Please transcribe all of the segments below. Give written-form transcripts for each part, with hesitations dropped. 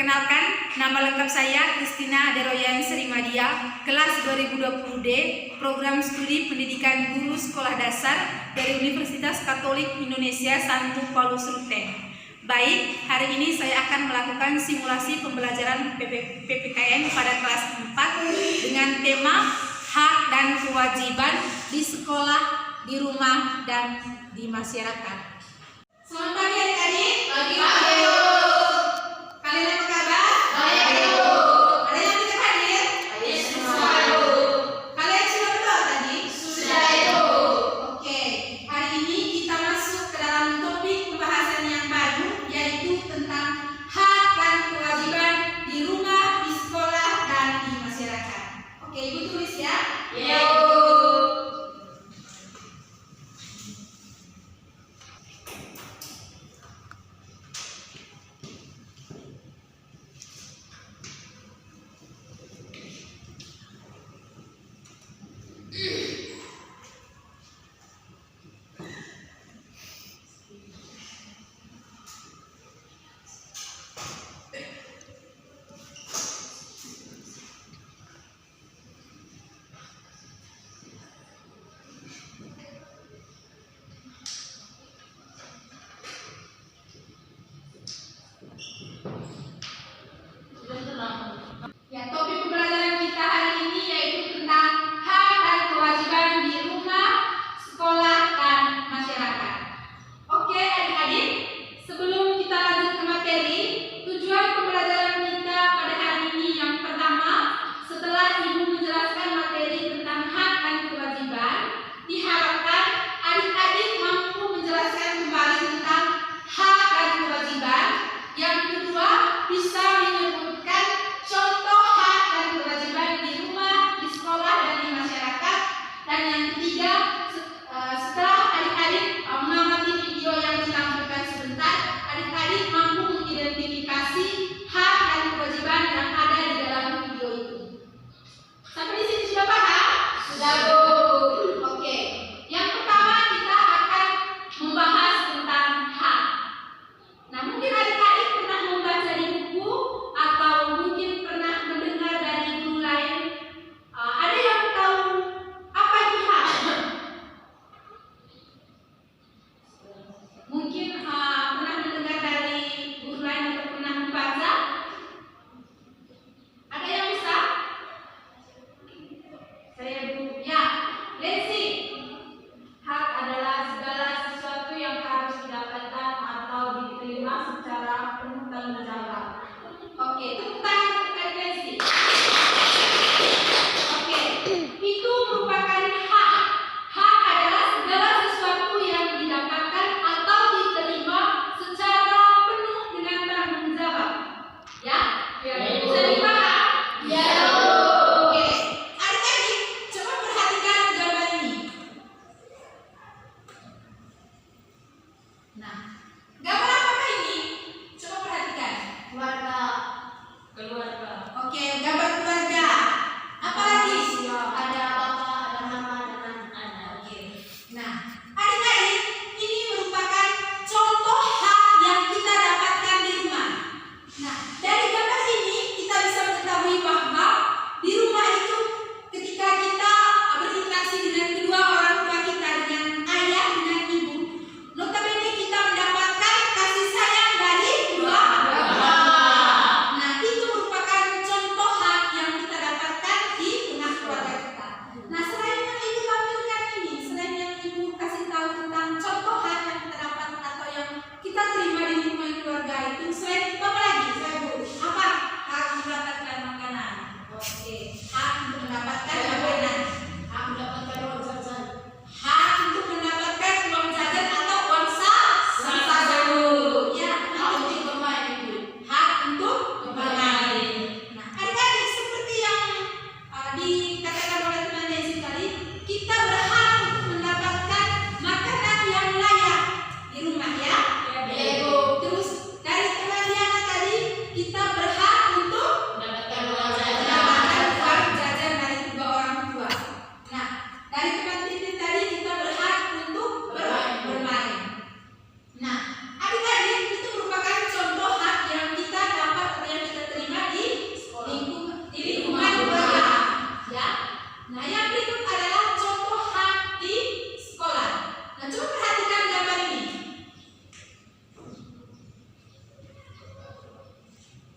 Perkenalkan, nama lengkap saya Kristina Deroyan Serimadia, kelas 2020D, Program Studi Pendidikan Guru Sekolah Dasar dari Universitas Katolik Indonesia Santo Paulus Ruteng. Baik, hari ini saya akan melakukan simulasi pembelajaran PPKN pada kelas 4 dengan tema hak dan kewajiban di sekolah, di rumah, dan di masyarakat. Selamat pagi adik-adik. Pagi. Kalian apa kabar? Baik. Ada yang tidak hadir? Hadir semua. Kalian sudah berdoa tadi? Sudah, Ibu. Oke, hari ini kita masuk ke dalam topik pembahasan yang baru, yaitu tentang hak dan kewajiban di rumah, di sekolah, dan di masyarakat. Oke, Ibu tulis ya. Iya.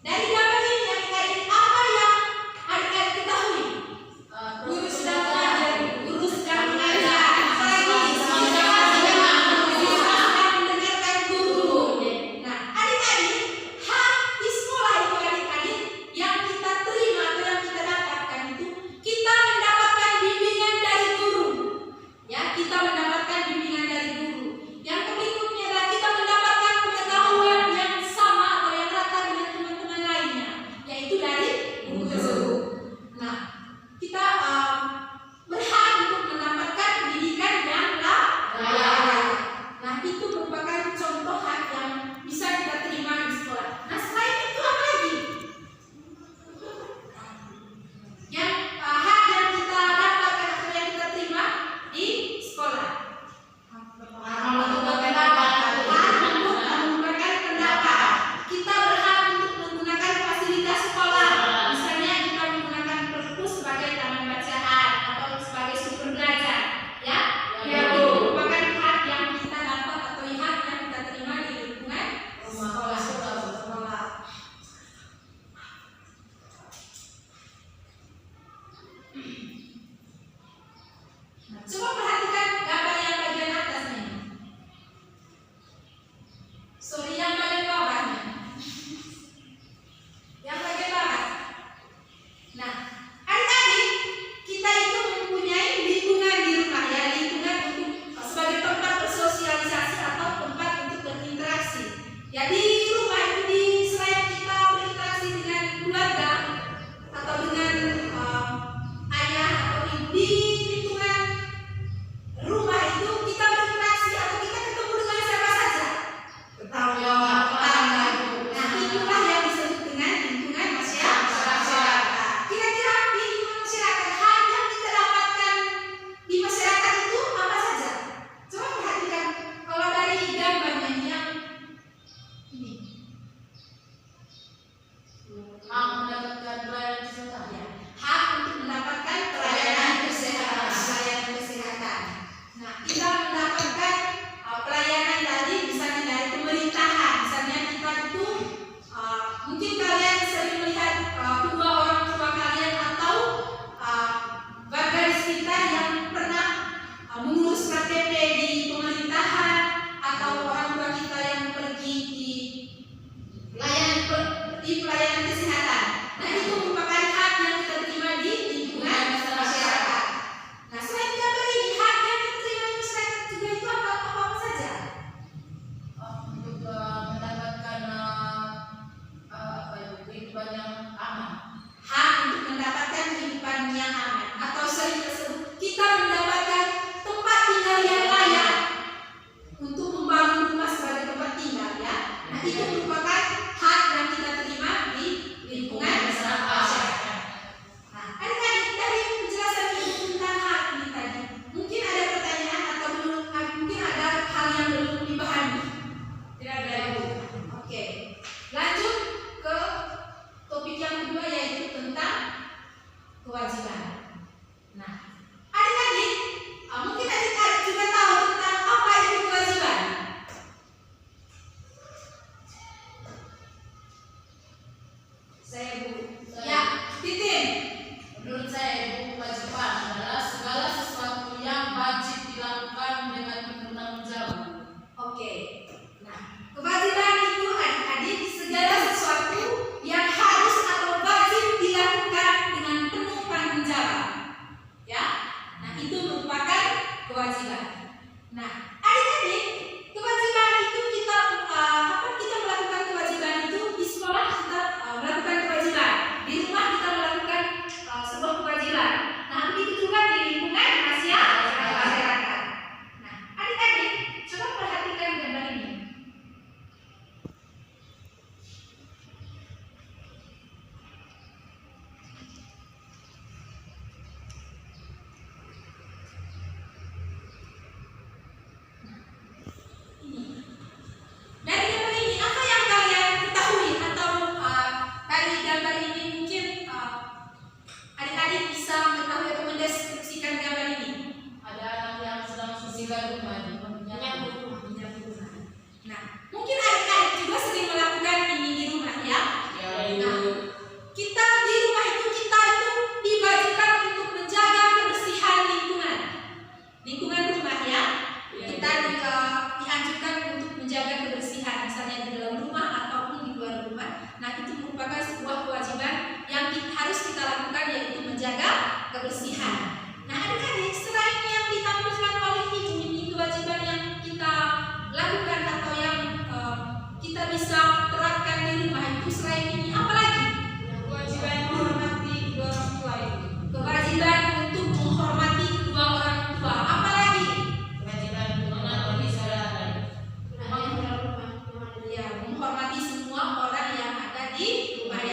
Dari gambar ini adik-adik, apa yang adik-adik ketahui? Guru sedang mengajar. Guru sedang mengajar. Apalagi sedang mendengarkan guru. Nah, adik-adik, hak di sekolah itu adik-adik yang kita terima atau yang kita dapatkan itu, kita mendapatkan bimbingan dari guru. Ya, kita mendapatkan bimbingan dari guru. Yang berikutnya adalah kita mendapatkan pengetahuan yang sama atau yang rata dengan teman-teman lainnya, yaitu dari guru tersebut. Nah, kita berhak untuk mendapatkan pendidikan yang layak. Nah, itu merupakan contoh hak yang bisa kita terima di sekolah. Nah, selain itu apa lagi? Yang hak yang kita dapatkan atau yang kita terima di sekolah. Menggunakan pendapat. Kita berhak untuk menggunakan fasilitas sekolah. Misalnya kita menggunakan perpus sebagai taman bacaan atau sebagai sumber belajar. Ya, itu merupakan hak yang kita dapat atau hak yang kita terima di lingkungan sekolah. Nah, coba perhatikan gambar yang bagian atasnya. Sorry, yang paling bawahnya. Yang bagian bawah. Nah, adik-adik, kita itu mempunyai lingkungan di rumah, ya, lingkungan untuk sebagai tempat bersosialisasi atau tempat untuk berinteraksi. Jadi rumah itu selain kita berinteraksi dengan keluarga atau dengan ayah atau ibu, di lingkungan rumah itu kita berinteraksi atau kita ketemu dengan siapa saja. Tetangga. Nah, itulah yang disebut dengan lingkungan masyarakat. Kira-kira di lingkungan masyarakat, hal yang kita dapatkan di masyarakat itu apa saja? Coba perhatikan kalau dari gambarnya yang ini. Hak mendapatkan pelayanan kesehatan. Ya, hak untuk mendapatkan pelayanan kesehatan. Nah, kita mendapatkan pelayanan tadi misalnya dari pemerintahan. Misalnya kita itu mungkin kalian sering melihat kedua orang tua kalian atau warga di sekitar yang pernah mengurus KTP di pemerintahan, atau orang tua kita yang pergi di pelayanan kesehatan. Nah, itu merupakan hak yang kita terima di lingkungan masyarakat. Nah, selain gambar ini, hak yang kita terima di masyarakat juga itu apa saja? Untuk mendapatkan kehidupan yang aman. Hak untuk mendapatkan kehidupan yang aman, atau sering tersebut kita mendapatkan tempat tinggal yang layak untuk membangun rumah sebagai tempat tinggal, ya. Nah, itu merupakan hak yang kita terima di lingkungan masyarakat. Nah, adik-adik, dari penjelasan ibu tentang hak ini tadi, mungkin ada pertanyaan atau mungkin ada hal yang belum dipahami? Tidak ada, Ibu. Oke, lanjut ke topik yang kedua, yaitu tentang kewajiban. Nah, adik-adik, mungkin adik-adik juga tahu tentang apa itu kewajiban. Saya, Bu. Ya, Titin. Menurut saya, kewajiban adalah segala sesuatu yang wajib dilakukan dengan bertanggung jawab. Oke. Nah, kewajiban itu adik-adik segala sesuatu yang harus atau wajib dilakukan dengan penuh tanggung jawab. Ya. Nah, itu merupakan kewajiban. Nah, adik-adik, kewajiban itu kita melakukan kewajiban itu di sekolah, kita melakukan kewajiban.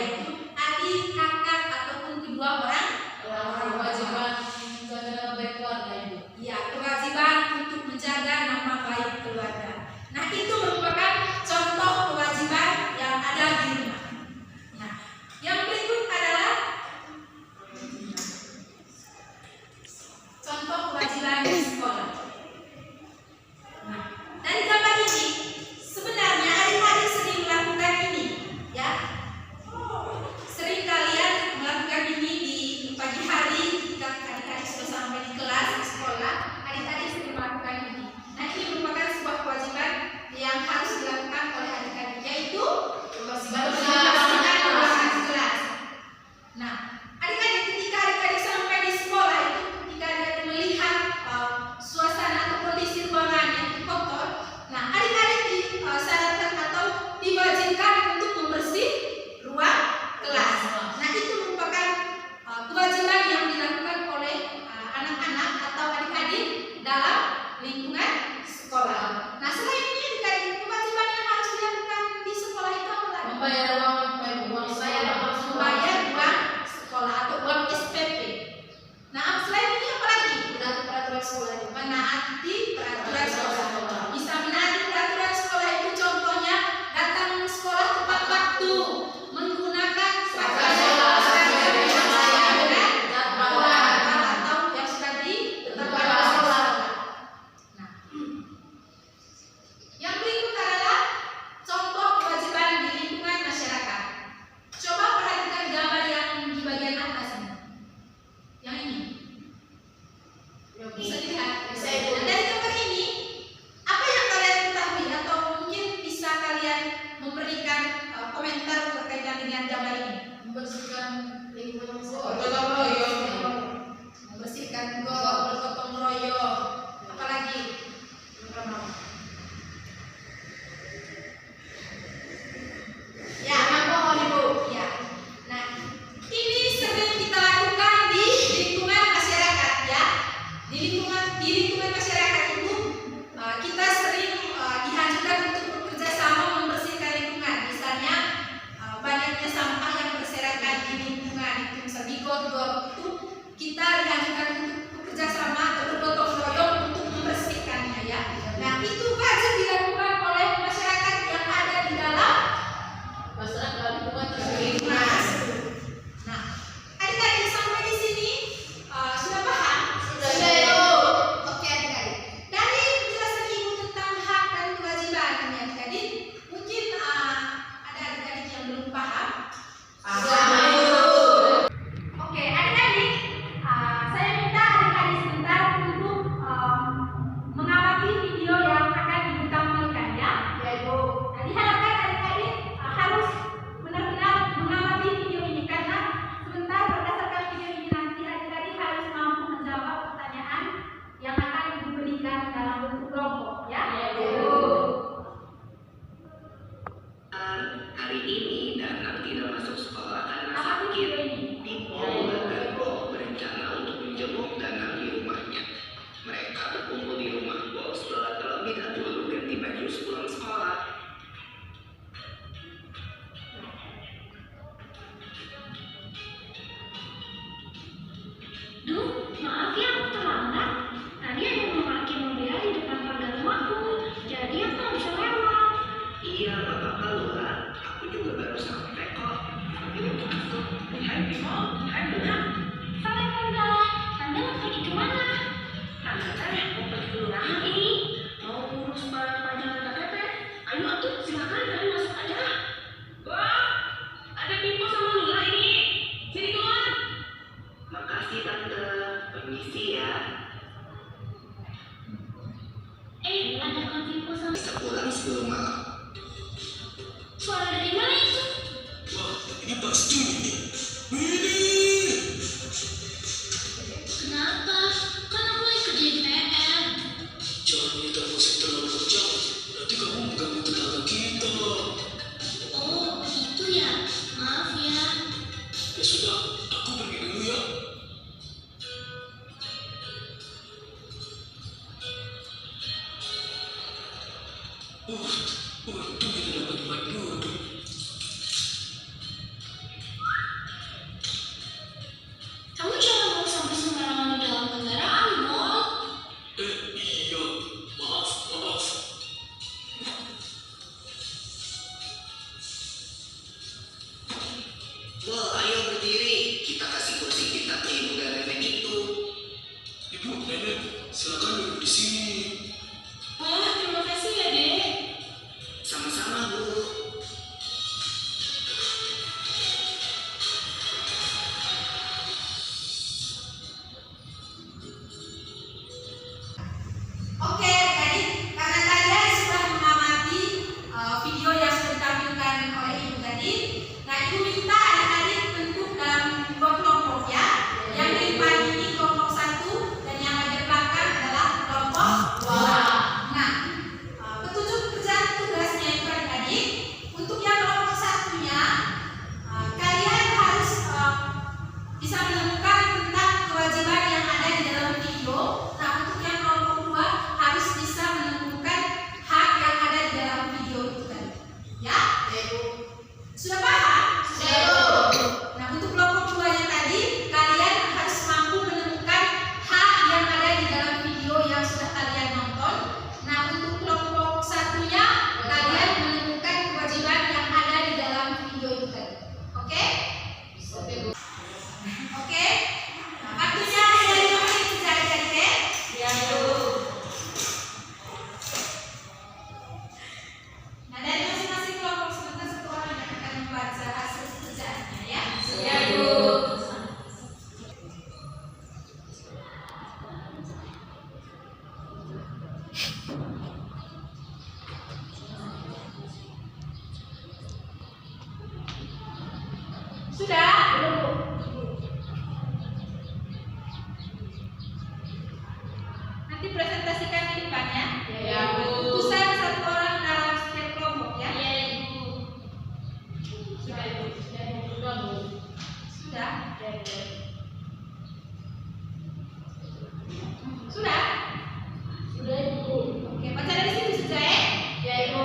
yaitu adik, kakak ataupun kedua orang Kewajiban menjaga nama baik keluarga Ibu. Ya, kewajiban untuk menjaga nama baik keluarga. Nah, itu merupakan contoh kewajiban yang ada di rumah. Nah, yang berikut adalah contoh kewajiban di sekolah. Nah, dari gambar ini sebenarnya adik-adik sering melakukan ini, ya. Sering kalian melakukan ini di pagi hari ketika adik-adik sudah sampai di kelas di sekolah, adik-adik sering melakukan ini. Nah, ini merupakan sebuah kewajiban yang harus dilakukan oleh adik-adik, yaitu membersihkan ruangan kelas. Nah, adik-adik ketika adik-adik sampai di sekolah itu, ketika adik-adik melihat suasana atau kondisi ruangan yang kotor, nah adik-adik disyaratkan atau diwajibkan untuk membersih ruang kelas. Nah, itu merupakan kewajiban yang dilakukan oleh anak-anak atau adik-adik dalam lingkungan sekolah. Nah, selain ini adik-adik, kewajiban yang harus dilakukan di sekolah itu apa lagi? Membayar uang Sekolah atau uang SPP. Nah, selain ini apa lagi? menaati peraturan sekolah. Menaati peraturan sekolah. Bisa menaati peraturan sekolah itu contohnya datang sekolah tepat waktu, menggunakan seragam atau yang sudah ditetapkan oleh sekolah. Nah, yang berikut adalah contoh kewajiban di lingkungan masyarakat. Coba perhatikan gambar yang di bagian atas ini. Yang ini. Bisa dilihat. Nah, dari gambar ini, apa yang kalian ketahui atau mungkin bisa kalian memberikan komentar berkaitan dengan gambar ini? Membersihkan lingkungan sekolah. Membersihkan bergotong royong. Apalagi? Ya, ya. Nah, ini sering kita lakukan di lingkungan masyarakat, ya. Di lingkungan masyarakat itu kita sering dianjurkan untuk bekerja sama membersihkan lingkungan. Misalnya banyaknya sampah yang berserakan di lingkungan itu, misal di got-got itu, kita dianjurkan untuk bekerja sama atau bergotong royong untuk membersihkannya, ya. Nah, itu wajib dilakukan oleh masyarakat yang ada di dalam Masyarakat lingkungan tersebut. lingkungan. Nah, adik-adik sampai di sini sudah paham? Oke, adik-adik. Dari penjelasan ibu tentang hak dan kewajiban ini, adik-adik, mungkin ada adik-adik yang belum paham. Oke, adik-adik, saya minta adik-adik sebentar untuk mengamati video yang akan ibu tampilkan, ya. Nah, diharapkan adik-adik harus benar-benar mengamati video ini, karena sebentar berdasarkan video ini nanti adik-adik harus mampu menjawab pertanyaan yang akan ibu berikan dalam bentuk kelompok, ya. Hari ini Danang tidak masuk sekolah karena Apa sakit. video ini? Dipo dan Bob berencana untuk menjenguk Danang di rumahnya. Mereka berkumpul di rumah Bob setelah terlebih dahulu ganti baju sepulang sekolah. Duh, maaf ya aku terlambat. Tadi ada yang memakai mobil di depan pagar rumahku, jadi aku nggak bisa lewat. Iya, gak apa-apa Lula. Aku juga baru sampai kok. Yuk masuk. Hai Bimo, hai Luna. Sampai Tanda, Tanda mau pergi kemana? Tante teh mau pergi kelurahan ini. Mau ngurus perpanjangan KTP. Ayo atuh, silakan kalian masuk aja. Wah, ada Bimo sama Lula ini. Sini keluar. Makasih Tante, permisi ya. Ada konfirmasi sama Bisa pulang sebelum malam. suara dari mana itu? Wah, ini pasti ini. Kenapa? Kan aku lagi kerja di PR. Jangan minta musik terlalu kencang. Nanti kamu mengganggu tetangga kita. Oh, itu ya. Maaf ya. Ya sudah, aku pergi dulu ya. Untung kita dapat tempat duduk. Wah, ayo berdiri. Kita kasih kursi kita ke ibu dan nenek itu. Ibu, nenek, silakan duduk di sini. Wah, terima kasih ya, Dek. Sama-sama, Bu. Oke, adik-adik, karena kalian sudah mengamati video yang sudah ditampilkan oleh ibu tadi, nah ibu minta adik-adik bentuk dalam dua kelompok ya. Yang di depan ini kelompok 1 dan yang di belakang adalah kelompok 2. Nah, petunjuk pekerjaan tugasnya itu adik-adik, untuk yang kelompok 1-nya, kalian harus bisa menemukan tentang kewajiban yang ada di dalam video. Nah, untuk yang kelompok 2 harus bisa menemukan hak yang ada di dalam video itu tadi. Ya? Sudah paham? Nah, untuk kelompok 2-nya tadi, kalian harus mampu menemukan hak yang ada di dalam video yang sudah kalian nonton. Nah, untuk kelompok 1-nya, kalian menemukan kewajiban yang ada di dalam video itu tadi. Oke? Oke? Nah, waktunya dari nomor itu adik-adik. Ya, Bu. Nah, dari masing-masing kelompok sebentar satu orang yang akan membaca hasil pekerjaannya ya. Ya, Bu. Sudah? Nanti presentasikan di depannya. Ya, Bu. Utusan satu orang dalam setiap kelompok ya. Iya, Ibu. Sudah, Ibu. Sudah, Ibu. Sudah, Bu. Sudah? Ya, Bu. Sudah? Sudah, Ibu. Oke, baca dari situ saja ya. Ya, Ibu.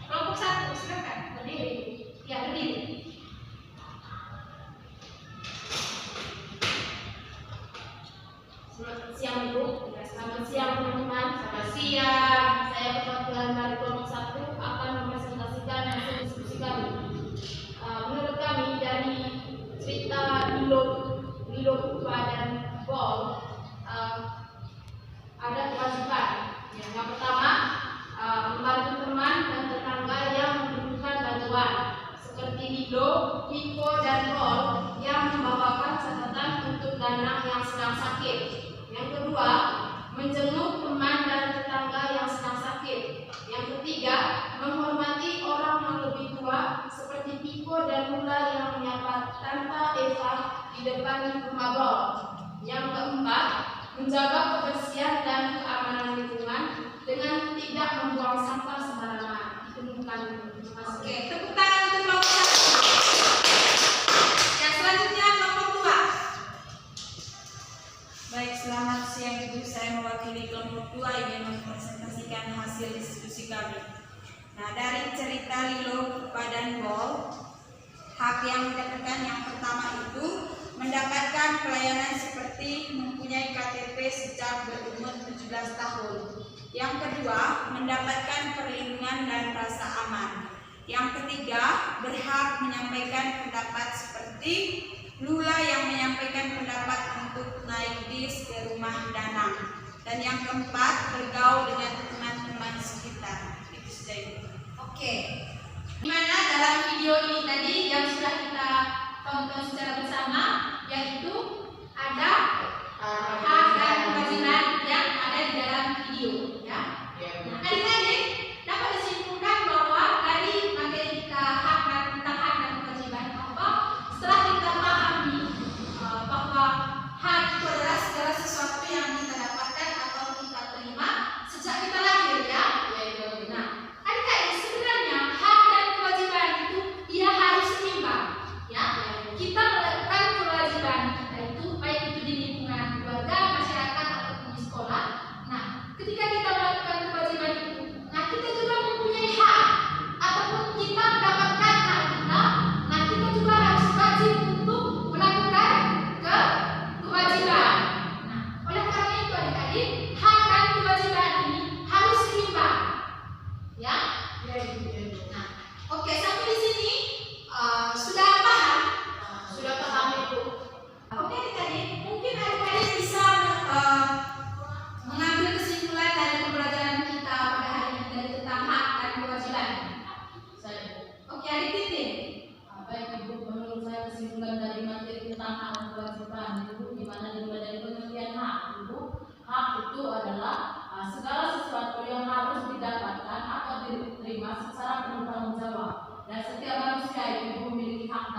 Kelompok 1, silakan berdiri. Ya, berdiri. Selamat siang, Ibu. Selamat siang, teman-teman. Selamat siang. Saya perwakilan dari kelompok 1 akan mempresentasikan hasil diskusi kami. Menurut kami dari cerita Lilo Kupa dan Paul, ada kewajiban. Yang pertama, membantu teman dan tetangga yang membutuhkan bantuan, seperti Lilo, Pico, dan Paul yang membawakan catatan untuk Danang yang sedang sakit. Yang kedua, menjenguk teman dan tetangga yang sedang sakit. Yang ketiga, menghormati orang yang lebih tua seperti Pico dan Lula yang menyapa Tante Eva di depan rumah Bob. Yang keempat, menjaga kebersihan dan keamanan lingkungan dengan tidak membuang sampah sembarangan. Itu bukan. Terima kasih. Oke, tepuk tangan untuk kelompok 1. Yang selanjutnya kelompok 2. Baik, selamat siang Ibu. Saya mewakili kelompok 2 ingin mempresentasikan hasil diskusi kami. Nah, dari cerita Lilo, Kupa, dan Bol, hak yang didapatkan yang pertama itu mendapatkan pelayanan seperti mempunyai KTP sejak berumur 17 tahun. Yang kedua, mendapatkan perlindungan dan rasa aman. Yang ketiga, berhak menyampaikan pendapat seperti Lula yang menyampaikan pendapat untuk naik bis ke rumah Danang. Dan yang keempat, bergaul dengan teman-teman sekitar. Itu saja, Ibu. Oke. Dimana dalam video ini tadi yang sudah kita tonton secara bersama, yaitu ada hak dan kewajiban yang ada di dalam video, ya. Nah, adik-adik dapat disimpulkan bahwa dari materi kita tentang hak dan kewajiban apa, setelah kita pahami bahwa hak itu adalah segala sesuatu yang kita dapatkan atau kita terima sejak kita lahir, ya. Nah, adik-adik sebenarnya hak dan kewajiban itu dia harus seimbang, ya. Kita melakukan kewajiban kita itu baik itu di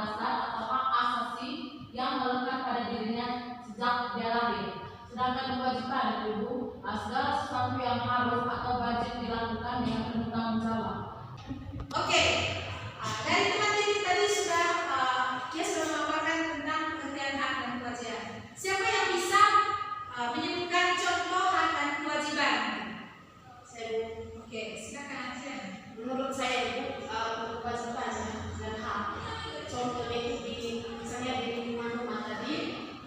dasar atau hak asasi yang melekat pada dirinya sejak dia lahir. Sedangkan kewajiban ibu segala sesuatu yang harus atau wajib dilakukan dengan penuh tanggung jawab. Oke, dari teman ini tadi sudah dia sudah memaparkan tentang pengertian hak dan kewajiban. Siapa yang bisa menyebutkan contoh hak dan kewajiban? Oke, silakan aja. Menurut saya ibu untuk kewajiban dan hak, contohnya itu misalnya di lingkungan rumah tadi,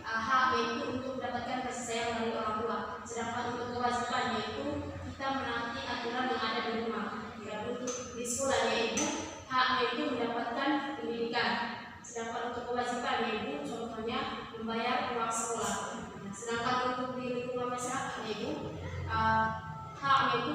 hak yaitu untuk mendapatkan kasih sayang dari orang tua. Sedangkan untuk kewajiban yaitu kita menaati aturan yang ada di rumah. Dan untuk di sekolah yaitu hak yaitu mendapatkan pendidikan. Sedangkan untuk kewajiban yaitu contohnya membayar uang sekolah. Sedangkan untuk di lingkungan masyarakat yaitu hak yaitu